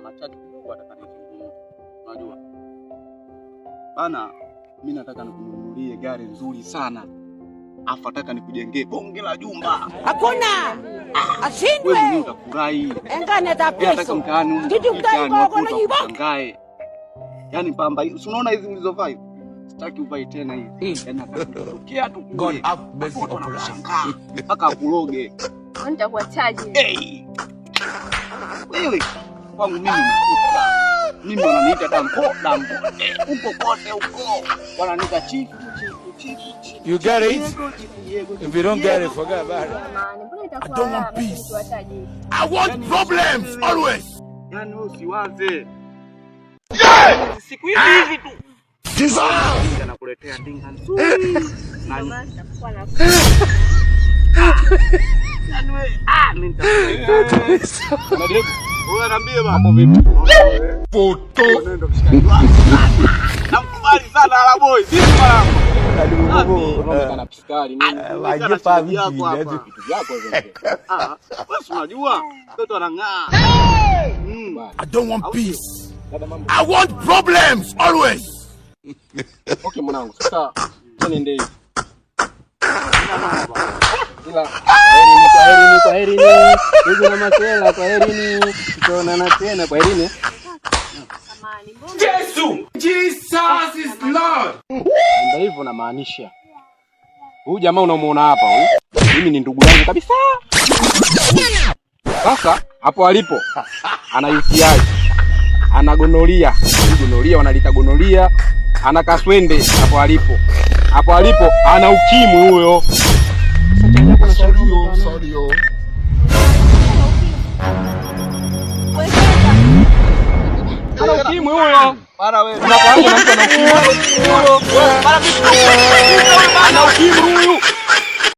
machache kidogo atakanizungumza. Unajua? Bana, mimi nataka nikununulie gari nzuri sana. Afu nataka nikujengee bonge la jumba. Hakuna. Ashindwe. Wewe utafurahi. Engane za pesa. Nataka mkaani. Kitu mtaiko uko na jiboka. Yaani pamba hizi, unaona hizi nilizovaa hivi? Sitaki uvae tena hizi. Yaani natokea tu God have mercy upon us. Mpaka akuloge. Nitakuachaje? Hey. Wewe kwangu mimi wananiita Danko. Uko kote uko. Wananiita chifu. You get it? If you don't get it, forget about it. I don't want peace. I want problems always. Yaani wewe usiwaze. Siku hizi tu. Nakuletea ndinga nzuri. Yaani wewe mimi nitakuletea. Wewe niambie mambo vipi? Foto. Nakubali sana la boy. Vipi mwanangu? Unaonekana piskari nini? Wajipa vipi hizo vitu vyako hizo. Wewe unajua mtoto anang'aa. I don't want peace. I want problems always. Okay mwanangu, sasa twende hivi. Ila kwaherini. Hizo na maswala kwaherini. Tutaonana tena kwaherini. Jesus is Lord. Ndio hivyo namaanisha. Huyu jamaa unamuona hapa huyu, mimi ni ndugu yangu kabisa. Sasa hapo alipo ana UTI. Ana gonoria. Gonoria wanalita gonoria. Ana kaswende hapo alipo. Hapo alipo ana ukimwi huyo. Sorry. Ana ukimwi huyo. Para wewe. Unafahamu na mtu ana ukimwi. Para vipi?